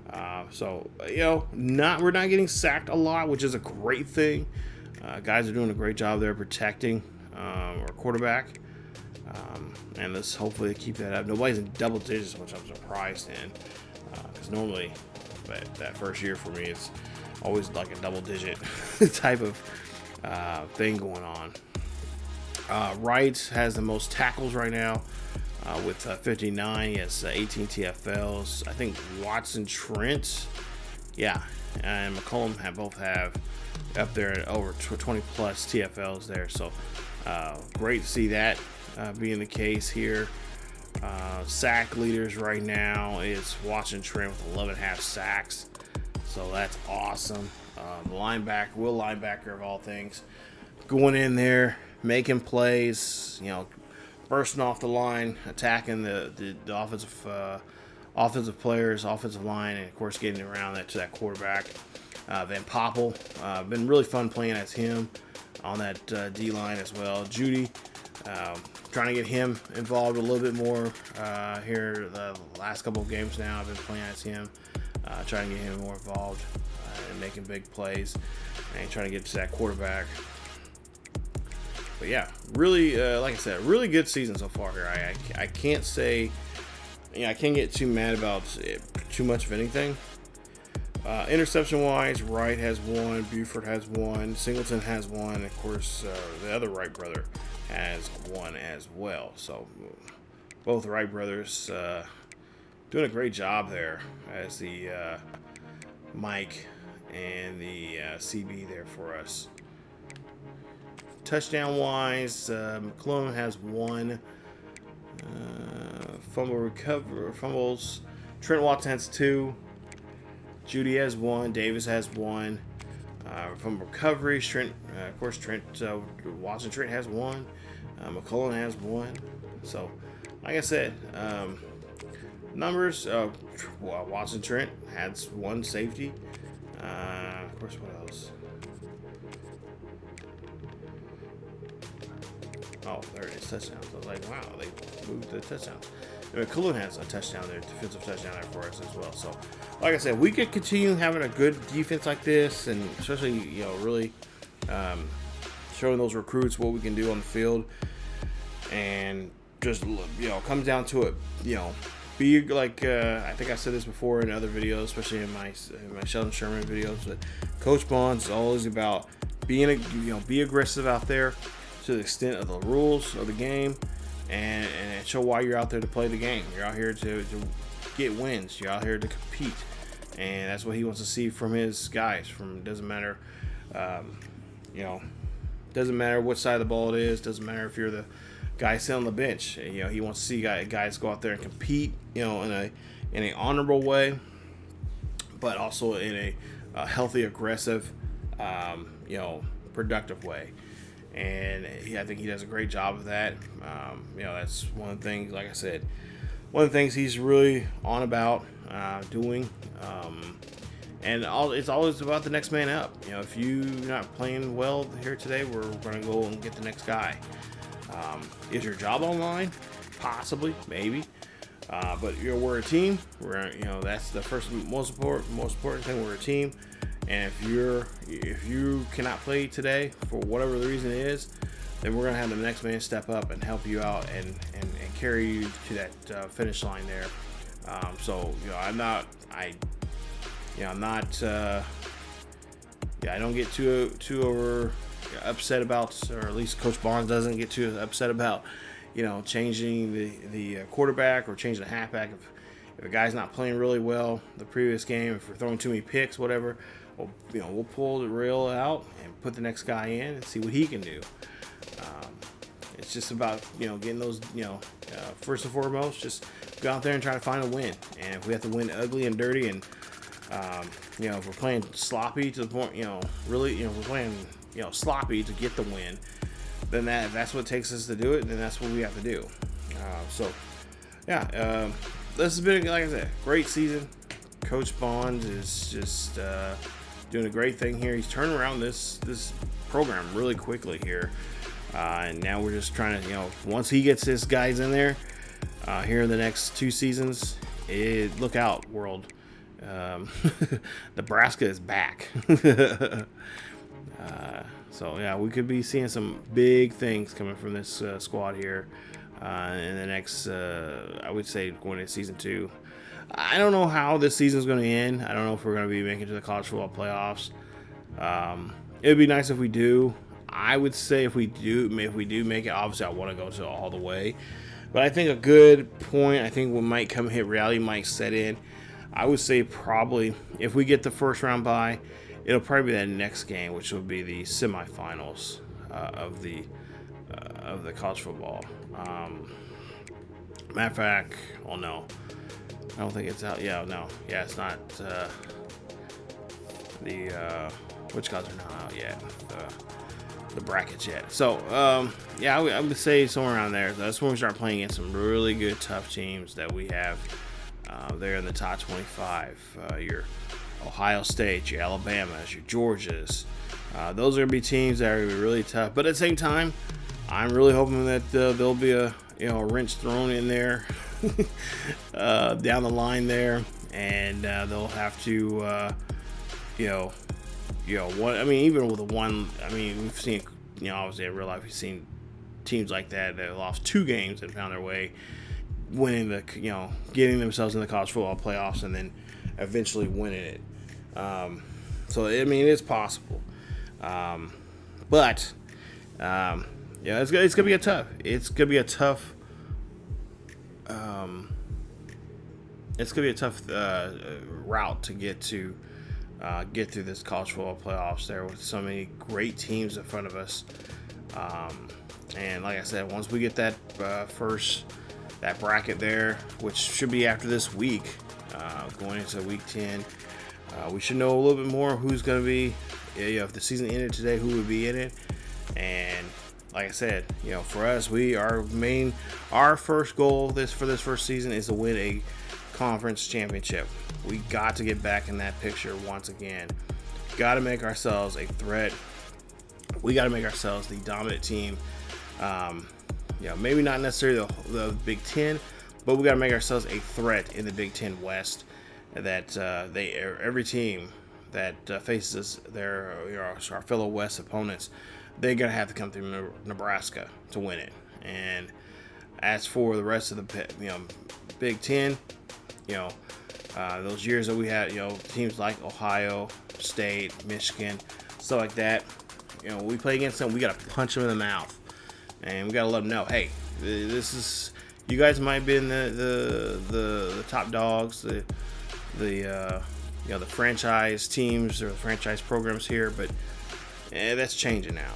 We're not getting sacked a lot, which is a great thing. Guys are doing a great job there protecting our quarterback, and let's hopefully keep that up. Nobody's in double digits, which I'm surprised in, because normally that first year for me, it's always like a double digit type of thing going on. Wright has the most tackles right now. With 59, he has 18 TFLs. I think Watson, Trent, and McCollum both have up there over 20 plus TFLs there. So great to see that being the case here. Sack leaders right now is Watson, Trent with 11.5 sacks. So that's awesome. The linebacker of all things, going in there, making plays, bursting off the line, attacking the offensive players, offensive line, and of course getting around to that quarterback. Van Poppel, been really fun playing as him on that D line as well. Judy, trying to get him involved a little bit more here the last couple of games now. I've been playing as him, trying to get him more involved and making big plays and trying to get to that quarterback. But yeah, really, like I said, really good season so far here. I can't say, I can't get too mad about too much of anything. Interception wise, Wright has 1, Buford has 1, Singleton has 1, of course the other Wright brother has 1 as well. So both Wright brothers doing a great job there as the Mike and the CB there for us. Touchdown wise, McClellan has 1. Fumbles. Trent Watson has 2. Judy has 1. Davis has 1. From recovery, Trent Watson has 1. McCullough has 1. So, like I said, numbers. Watson Trent has 1 safety. Of course, what else? Oh, there it is, touchdowns. I was like, wow, they moved the touchdowns. McCullough has a touchdown there, defensive touchdown there for us as well. So, like I said, we could continue having a good defense like this, and especially, really showing those recruits what we can do on the field, and just, comes down to it, be like, I think I said this before in other videos, especially in my Sheldon Sherman videos, but Coach Bond is always about being, be aggressive out there to the extent of the rules of the game, and show why you're out there to play the game. You're out here to get wins. You're out here to compete, and that's what he wants to see from his guys. Doesn't matter, doesn't matter what side of the ball it is. Doesn't matter if you're the guy sitting on the bench. He wants to see guys go out there and compete, in an honorable way, but also in a healthy, aggressive, productive way. And I think he does a great job of that. That's one of the things, like I said, one of the things he's really on about doing. And it's always about the next man up. If you're not playing well here today, we're going to go and get the next guy. Is your job on the line? Possibly, maybe. But we're a team. That's the first most important thing. We're a team. And if you cannot play today for whatever the reason is, then we're gonna have the next man step up and help you out and carry you to that finish line there. I don't get too over upset about, or at least Coach Barnes doesn't get too upset about, changing the quarterback or changing the halfback. If a guy's not playing really well the previous game, if we're throwing too many picks, whatever, we'll pull the reel out and put the next guy in and see what he can do. It's just about, getting those, first and foremost, just go out there and try to find a win. And if we have to win ugly and dirty, and, if we're playing sloppy to the point, we're playing, sloppy to get the win, then that's what takes us to do it, and then that's what we have to do. This has been, like I said, great season. Coach Bond is just doing a great thing here. He's turning around this program really quickly here, and now we're just trying to, once he gets his guys in there here in the next 2 seasons, look out, world. Nebraska is back. We could be seeing some big things coming from this squad here in the next, I would say, going into season 2. I don't know how this season is going to end. I don't know if we're going to be making it to the college football playoffs. It'd be nice if we do. I would say if we do make it, obviously I want to go to all the way. But I think a good point, I think when might come hit reality might set in. I would say probably if we get the first round bye, it'll probably be that next game, which will be the semifinals of the college football. Matter of fact, no. I don't think it's out. It's not. Which guys are not out yet? The brackets yet. So, I would say somewhere around there. That's when we start playing against some really good, tough teams that we have there in the top 25. Your Ohio State, your Alabamas, your Georgias. Those are going to be teams that are going to be really tough. But at the same time, I'm really hoping that there'll be a wrench thrown in there down the line there, and they'll have to even with we've seen, obviously in real life we've seen teams like that lost 2 games and found their way winning getting themselves in the college football playoffs and then eventually winning it. So I mean, it's possible. But yeah, it's gonna be a tough. It's gonna be a tough. It's gonna be a tough route to get through this college football playoffs there with so many great teams in front of us. And like I said, once we get that that bracket there, which should be after this week, going into week 10, we should know a little bit more who's going to be, if the season ended today, who would be in it. And like I said, for us, our first goal for this first season is to win a conference championship. We got to get back in that picture once again. Got to make ourselves a threat. We got to make ourselves the dominant team. Maybe not necessarily the Big Ten, but we got to make ourselves a threat in the Big Ten West. That every team that faces our fellow West opponents, they're gonna have to come through Nebraska to win it. And as for the rest of the Big Ten, those years that we had, teams like Ohio State, Michigan, stuff like that, we play against them, we gotta punch them in the mouth, and we gotta let them know, hey, this is, you guys might be in the top dogs, the franchise teams or the franchise programs here, but that's changing now.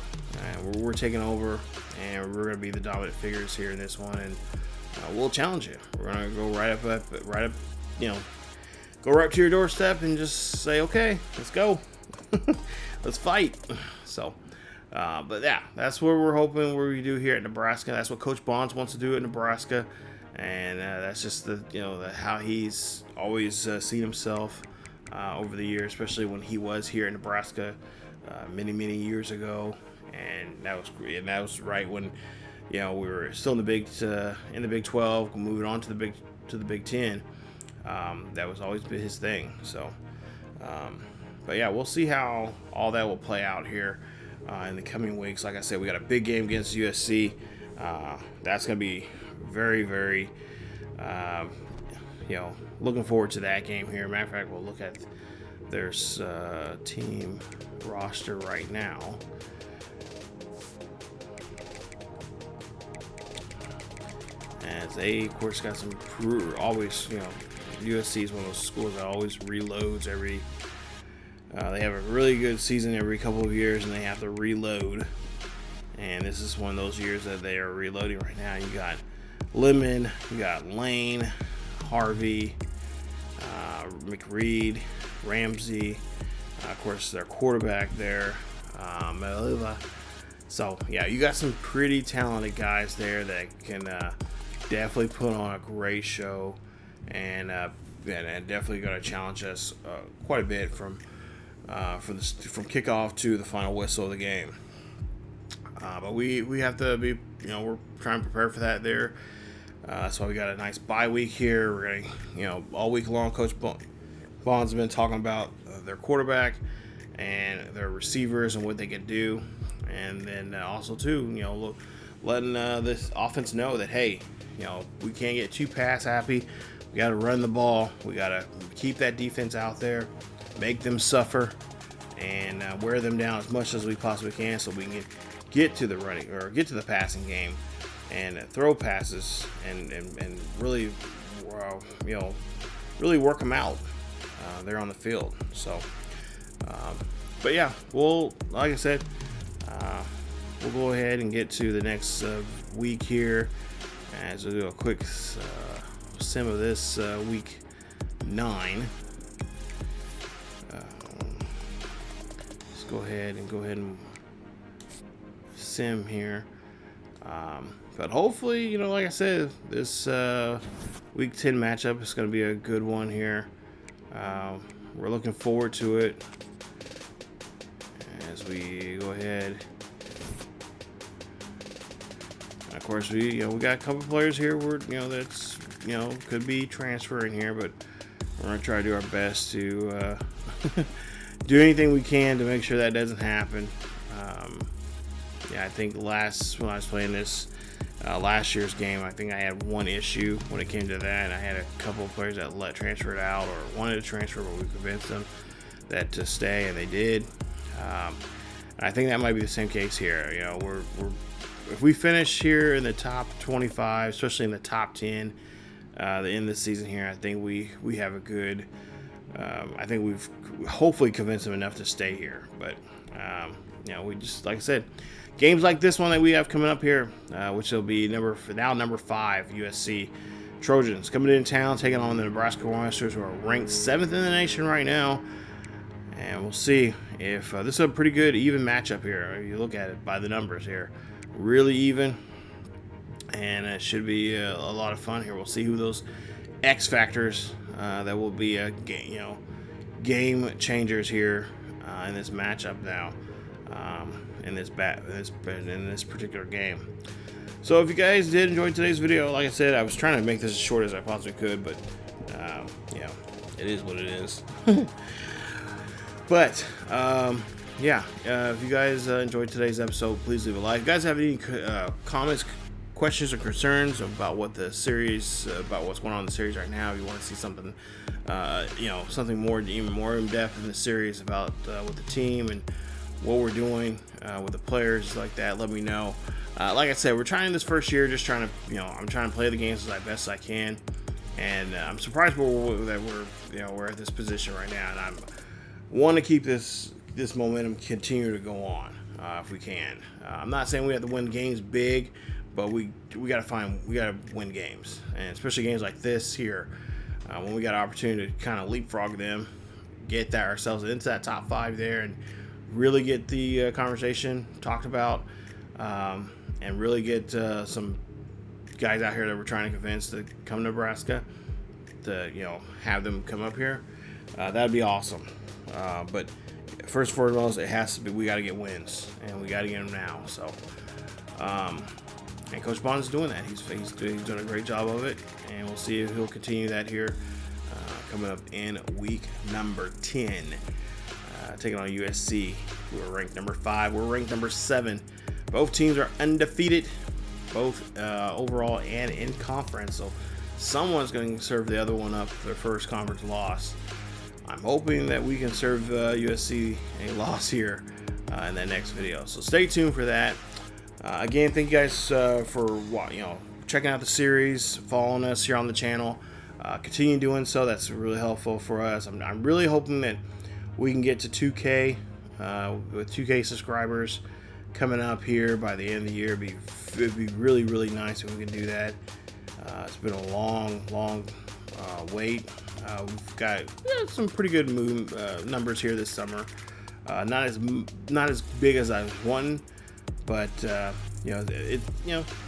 We're taking over, and we're going to be the dominant figures here in this one, and we'll challenge you. We're going to go right up, go right to your doorstep and just say, okay, let's go, let's fight. So, but yeah, that's what we're hoping we do here at Nebraska. That's what Coach Bonds wants to do at Nebraska. And that's just how he's always seen himself over the years, especially when he was here in Nebraska many years ago. And that was right when we were still in the Big 12, moving on to the Big 10. That was always been his thing. So, but yeah, we'll see how all that will play out here in the coming weeks. Like I said, we got a big game against USC. That's going to be very, looking forward to that game here. Matter of fact, we'll look at their team roster right now. As they, of course, got some always, USC is one of those schools that always reloads every. They have a really good season every couple of years, and they have to reload. And this is one of those years that they are reloading right now. You got Lemon, you got Lane, Harvey, McReed, Ramsey, of course their quarterback there, Meliva. So yeah, you got some pretty talented guys there that can definitely put on a great show, and definitely going to challenge us quite a bit from kickoff to the final whistle of the game. But we have to be, we're trying to prepare for that there. That's why we got a nice bye week here. We're going to, all week long, Coach Bond's been talking about their quarterback and their receivers and what they can do. And then also, too, letting this offense know that, hey, we can't get too pass happy. We got to run the ball. We got to keep that defense out there, make them suffer, and wear them down as much as we possibly can so we can get to the running or get to the passing game and throw passes and really, really work them out there on the field. So, but yeah, like I said, we'll go ahead and get to the next week here as we'll do a quick sim of this week 9. Let's go ahead and sim here. But hopefully, like I said, this week 10 matchup is going to be a good one here. We're looking forward to it as we go ahead. And of course, we got a couple players here where that's could be transferring here, but we're going to try to do our best to do anything we can to make sure that doesn't happen. I think when I was playing this last year's game, I think I had one issue when it came to that. I had a couple of players that transferred out or wanted to transfer, but we convinced them that to stay, and they did. I think that might be the same case here. You know, we're if we finish here in the top 25, especially in the top 10, the end of the season here, I think we have a good. I think we've hopefully convinced them enough to stay here. But you know, we just, like I said, games like this one that we have coming up here, which will be number 5 USC Trojans coming into town, taking on the Nebraska Cornhuskers, who are ranked 7th in the nation right now. And we'll see if this is a pretty good even matchup here. If you look at it by the numbers here, really even, and it should be a lot of fun here. We'll see who those X factors that will be game changers here in this matchup now, in this particular game. So if you guys did enjoy today's video, like I said, I was trying to make this as short as I possibly could, but it is what it is. But if you guys enjoyed today's episode, please leave a like. If you guys have any comments, questions, or concerns about what the series, about what's going on in the series right now, if you want to see something, something more, even more in depth in the series about with the team and what we're doing with the players like that, let me know. Like I said, we're trying this first year, just trying to, I'm trying to play the games as best as I can, and I'm surprised that we're at this position right now, and I'm want to keep this momentum continue to go on if we can. I'm not saying we have to win games big, but we gotta win games, and especially games like this here, when we got an opportunity to kind of leapfrog them, get ourselves into that top 5 there, and really get the conversation talked about, and really get some guys out here that we're trying to convince to come to Nebraska, to have them come up here. That'd be awesome. But first and foremost, it has to be, we got to get wins, and we got to get them now. So, and Coach Bond's doing that. He's doing a great job of it, and we'll see if he'll continue that here coming up in week number 10, taking on USC, who are ranked number 5. We're ranked number 7. Both teams are undefeated, both overall and in conference. So someone's going to serve the other one up their first conference loss. I'm hoping that we can serve USC a loss here in that next video. So stay tuned for that. Again, thank you guys for checking out the series, following us here on the channel. Continue doing so. That's really helpful for us. I'm really hoping that we can get to 2K with 2K subscribers coming up here by the end of the year. It'd be really, really nice if we can do that. It's been a long wait. We've got some pretty good numbers here this summer. Not as big as I was wanting, but it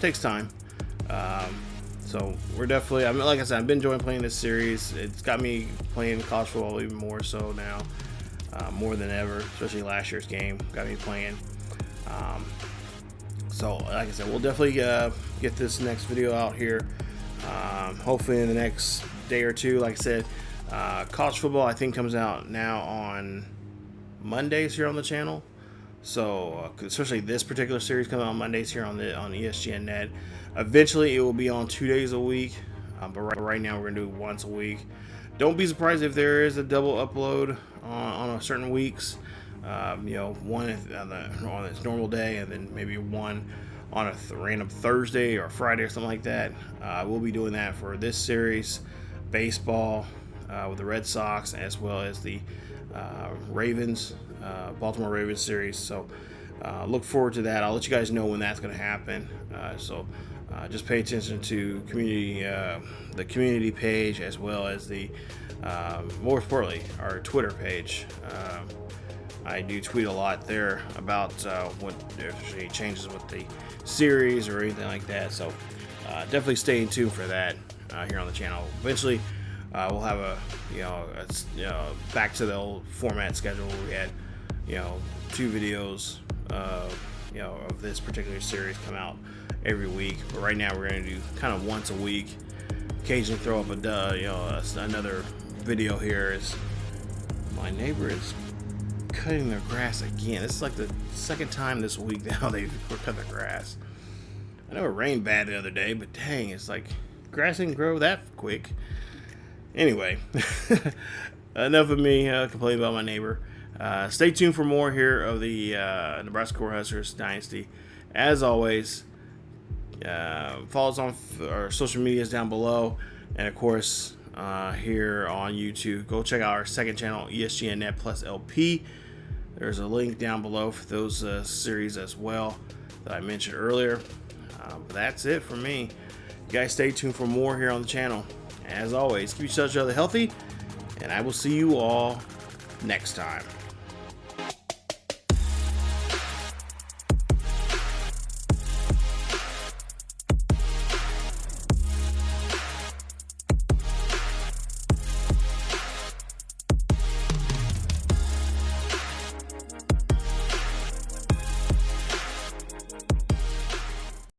takes time. So we're definitely. Like I said, I've been enjoying playing this series. It's got me playing college football even more so now, more than ever. Especially last year's game got me playing. So like I said, we'll definitely get this next video out here. Hopefully in the next day or two. Like I said, college football I think comes out now on Mondays here on the channel. So especially this particular series comes out on Mondays here on ESGNet. Eventually it will be on 2 days a week, but right now we're gonna do it once a week. Don't be surprised if there is a double upload on certain weeks. One on its normal day, and then maybe one on a random Thursday or Friday or something like that. We'll be doing that for this series, baseball with the Red Sox, as well as the Ravens, Baltimore Ravens series. So look forward to that. I'll let you guys know when that's going to happen. So just pay attention to the community page, as well as the more importantly our Twitter page. I do tweet a lot there about what if there's any changes with the series or anything like that. So definitely stay tuned for that here on the channel. Eventually we'll have a back to the old format schedule where we had 2 videos of this particular series come out every week. But right now we're going to do kind of once a week. Occasionally throw up another video here. As my neighbor is cutting their grass again. This is like the second time this week now they've cut their grass. I know it rained bad the other day, but dang, it's like grass didn't grow that quick. Anyway, enough of me complaining about my neighbor. Stay tuned for more here of the Nebraska Cornhuskers Dynasty. As always, follow us on our social medias down below, and of course here on YouTube. Go check out our second channel, ESGNet plus LP. There's a link down below for those series as well that I mentioned earlier. But that's it for me. You guys stay tuned for more here on the channel. As always, keep each other healthy, and I will see you all next time.